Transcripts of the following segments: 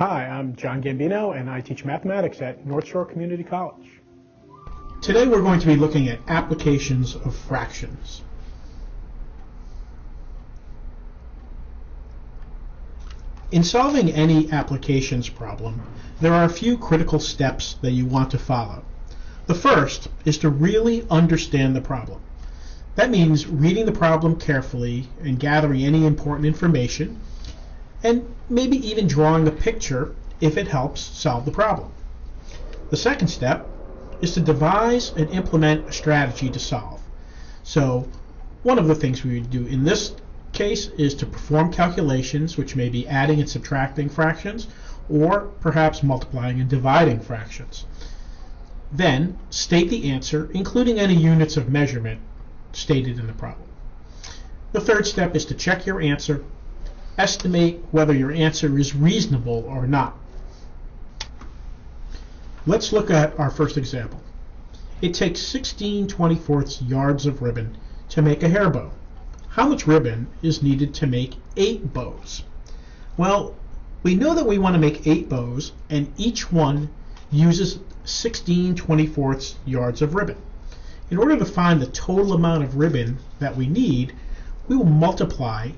Hi, I'm John Gambino, and I teach mathematics at North Shore Community College. Today we're going to be looking at applications of fractions. In solving any applications problem, there are a few critical steps that you want to follow. The first is to really understand the problem. That means reading the problem carefully and gathering any important information, and maybe even drawing a picture if it helps solve the problem. The second step is to devise and implement a strategy to solve. So one of the things we would do in this case is to perform calculations, which may be adding and subtracting fractions, or perhaps multiplying and dividing fractions. Then state the answer, including any units of measurement stated in the problem. The third step is to check your answer, estimate whether your answer is reasonable or not. Let's look at our first example. It takes 16/24 yards of ribbon to make a hair bow. How much ribbon is needed to make 8 bows? Well, we know that we want to make 8 bows, and each one uses 16/24 yards of ribbon. In order to find the total amount of ribbon that we need, we will multiply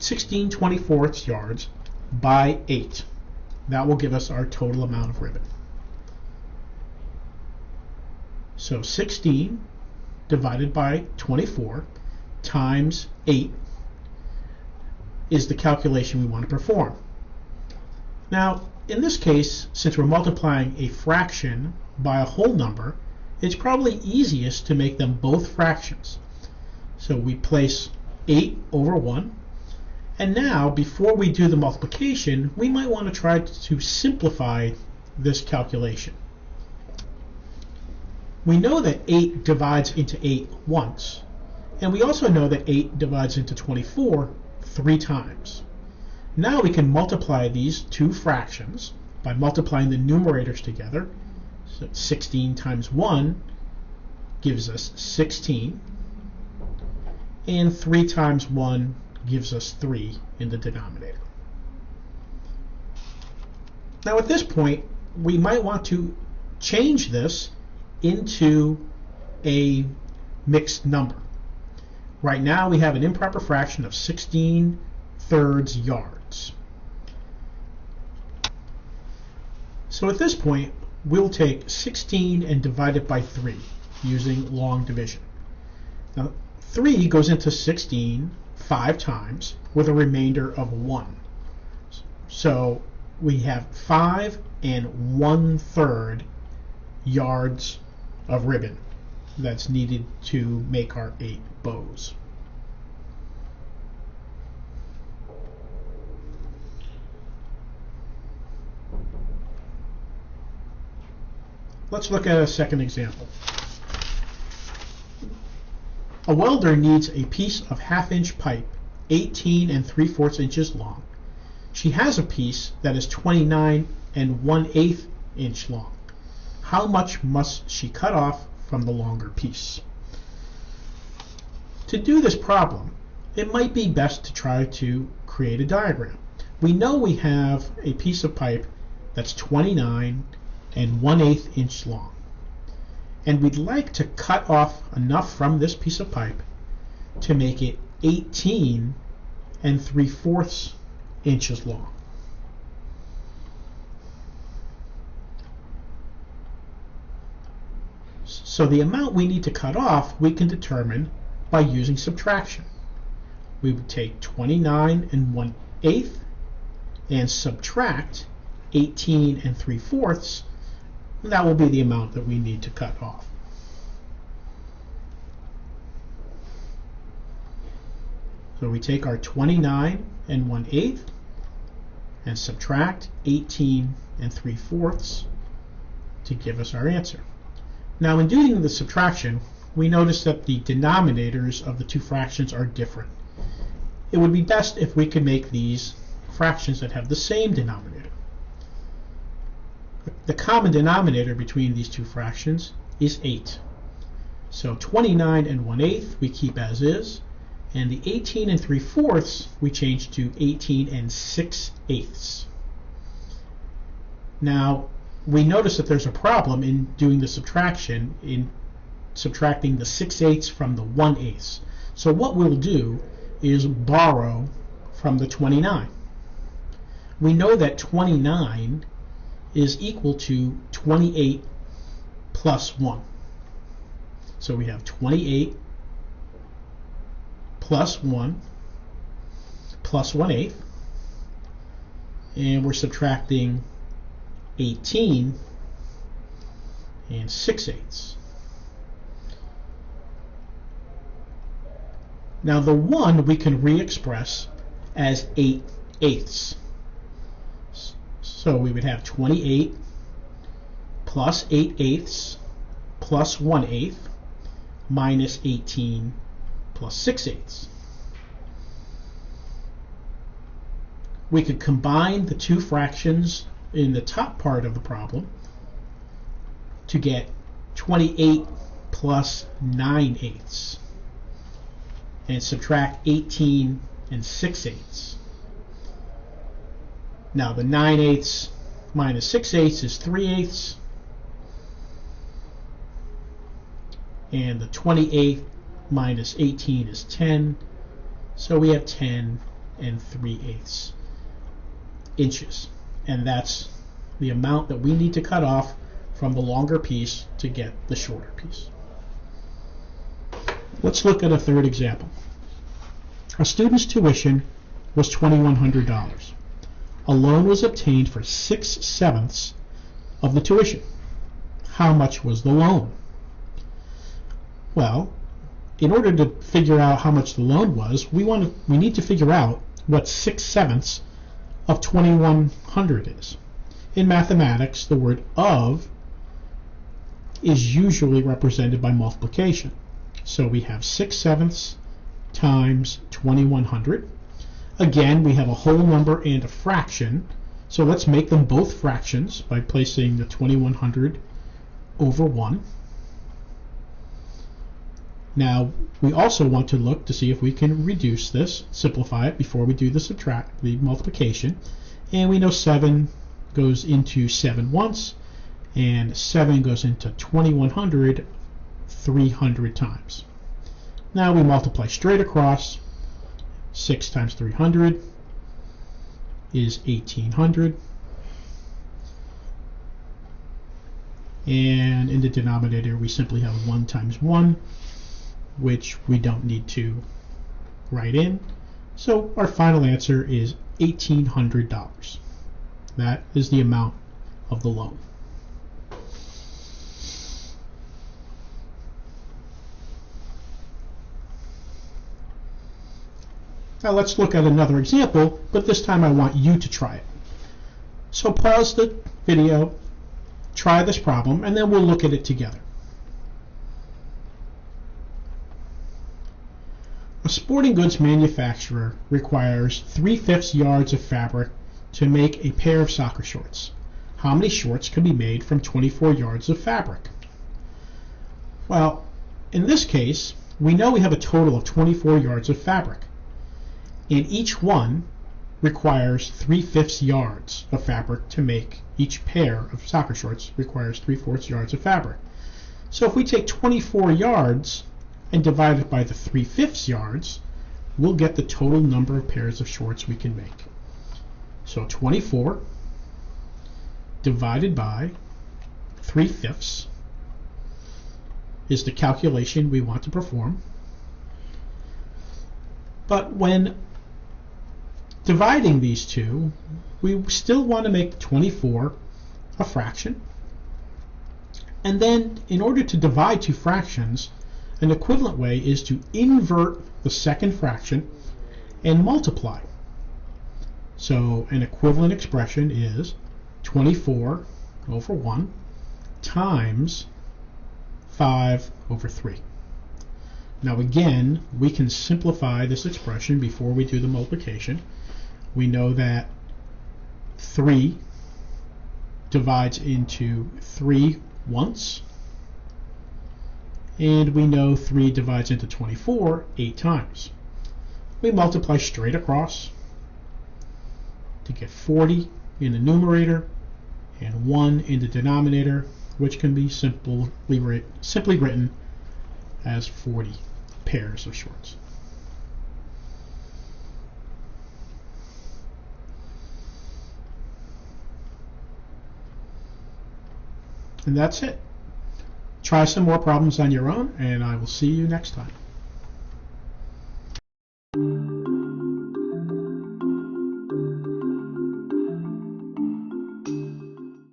16/24 yards by 8. That will give us our total amount of ribbon. So 16 divided by 24 times 8 is the calculation we want to perform. Now, in this case, since we're multiplying a fraction by a whole number, it's probably easiest to make them both fractions. So we place 8 over 1. And now, before we do the multiplication, we might want to try to simplify this calculation. We know that 8 divides into 8 once, and we also know that 8 divides into 24 3 times. Now we can multiply these two fractions by multiplying the numerators together. So 16 times 1 gives us 16, and 3 times 1 gives us 3 in the denominator. Now at this point, we might want to change this into a mixed number. Right now we have an improper fraction of 16/3 yards. So at this point, we'll take 16 and divide it by 3 using long division. Now 3 goes into 16 5 times with a remainder of 1. So we have 5 and 1/3 yards of ribbon that's needed to make our 8 bows. Let's look at a second example. A welder needs a piece of 1/2-inch pipe 18 3/4 inches long. She has a piece that is 29 1/8 inch long. How much must she cut off from the longer piece? To do this problem, it might be best to try to create a diagram. We know we have a piece of pipe that's 29 1/8 inch long, and we'd like to cut off enough from this piece of pipe to make it 18 3/4 inches long. So the amount we need to cut off we can determine by using subtraction. We would take 29 1/8 and subtract 18 3/4, and that will be the amount that we need to cut off. So we take our 29 1/8 and subtract 18 3/4 to give us our answer. Now in doing the subtraction, we notice that the denominators of the two fractions are different. It would be best if we could make these fractions that have the same denominator. The common denominator between these two fractions is 8. So 29 1/8 we keep as is, and the 18 3/4 we change to 18 6/8. Now, we notice that there's a problem in doing the subtraction, in subtracting the 6/8 from the 1/8. So what we'll do is borrow from the 29. We know that 29 is equal to 28 plus 1. So we have 28 plus 1 plus 1/8, and we're subtracting 18 and 6/8. Now the 1 we can re-express as 8/8. So we would have 28 plus 8/8 plus 1/8 minus 18 plus 6/8. We could combine the two fractions in the top part of the problem to get 28 plus 9/8 and subtract 18 and 6/8. Now the 9/8 minus 6/8 is 3/8, and the 28 minus 18 is 10, so we have 10 and 3/8 inches, and that's the amount that we need to cut off from the longer piece to get the shorter piece. Let's look at a third example. A student's tuition was $2,100. A loan was obtained for 6/7 of the tuition. How much was the loan? Well, in order to figure out how much the loan was, we need to figure out what 6/7 of 2,100 is. In mathematics, the word of is usually represented by multiplication. So we have 6/7 times 2,100. Again, we have a whole number and a fraction, so let's make them both fractions by placing the 2,100 over 1. Now, we also want to look to see if we can reduce this, simplify it before we do the multiplication. And we know 7 goes into 7 once, and 7 goes into 2,100 300 times. Now we multiply straight across. 6 times 300 is 1,800. And in the denominator, we simply have 1 times 1, which we don't need to write in. So our final answer is $1,800. That is the amount of the loan. Now let's look at another example, but this time I want you to try it. So pause the video, try this problem, and then we'll look at it together. A sporting goods manufacturer requires 3/5 yards of fabric to make a pair of soccer shorts. How many shorts can be made from 24 yards of fabric? Well, in this case, we know we have a total of 24 yards of fabric, and each one requires 3/5 yards of fabric to make. Each pair of soccer shorts requires 3/4 yards of fabric. So if we take 24 yards and divide it by the 3/5 yards, we'll get the total number of pairs of shorts we can make. So 24 divided by 3/5 is the calculation we want to perform. But when dividing these two, we still want to make 24 a fraction. And then in order to divide two fractions, an equivalent way is to invert the second fraction and multiply. So an equivalent expression is 24 over 1 times 5 over 3. Now again, we can simplify this expression before we do the multiplication. We know that 3 divides into 3 once, and we know 3 divides into 24 8 times. We multiply straight across to get 40 in the numerator and 1 in the denominator, which can be simply written as 40 pairs of shorts. And that's it. Try some more problems on your own, and I will see you next time.